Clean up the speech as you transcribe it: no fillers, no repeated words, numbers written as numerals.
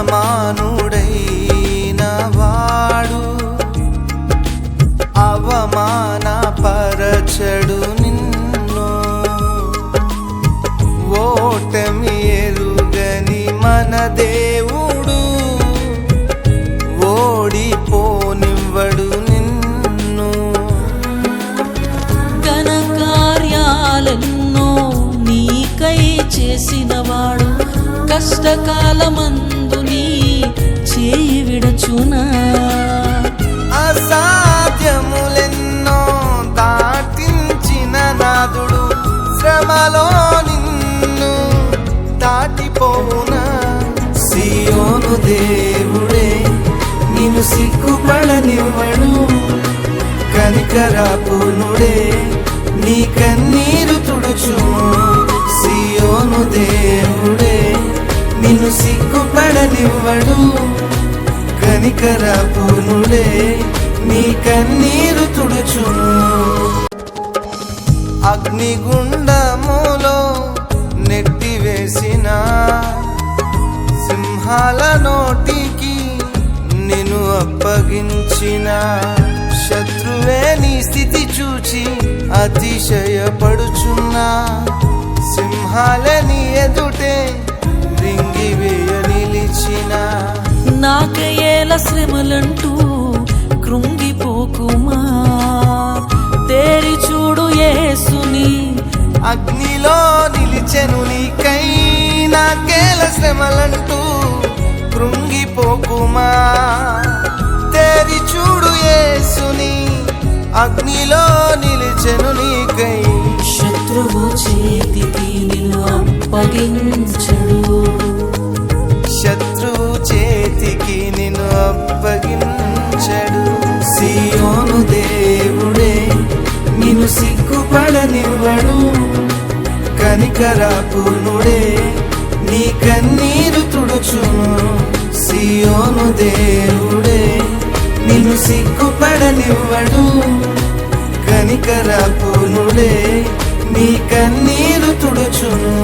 సమానుడైన వాడు అవమానపరచడు నిన్ను. ఓటమి ఎరుగని మన దేవుడు ఓడిపోనివ్వడు నిన్ను. ఘన కార్యాలెన్నో నీకై చేసినవాడు కష్టకాలమందు నీ చేయి విడచునా. అసాధ్యములెన్నో దాటించిన నాదుడు శ్రమలో నిన్ను దాటిపోవునా. సియోను దేవుడే నిన్ను సిగ్గుపడనివ్వడు, కనికరపూర్ణుడే నీ కన్నీరు తుడుచును. సియోను దేవుడే నిన్ను సిగ్గుపడనివ్వడు, కనికరపూర్ణుడే నీ కన్నీరు తుడుచును. అగ్నిగుండములో నెట్టివేసిన సింహాల నోటికి నిన్ను అప్పగించిన శత్రువే నీ స్థితి చూచి అతిశయపడుచున్నా. సింహాల నీ ఎదుటే రింగివేయ నిలిచిన. నాకయేల శ్రమలంటూ కృంగిపోకుమా, తేరి చూడు యేసుని. అగ్నిలో నిలిచెను నీకై నాకేల శ్రమలంటూ కృంగిపోకుమా, తేరి చూడు యేసుని. అగ్నిలో నిలిచెను నీకై. శత్రువు చేతికి నిన్ను అప్పగించడు, శత్రువు చేతికి నిన్ను అప్పగించడు. సియోను దేవుడే నిన్ను సిగ్గుపడనివ్వడు, కనికరపూర్ణుడే నీ కన్నీరు తుడుచును. సియోను దేవుడే నిన్ను సిగ్గుపడనివ్వడు, కనికరపూర్ణుడే నీ కన్నీరు తుడుచును.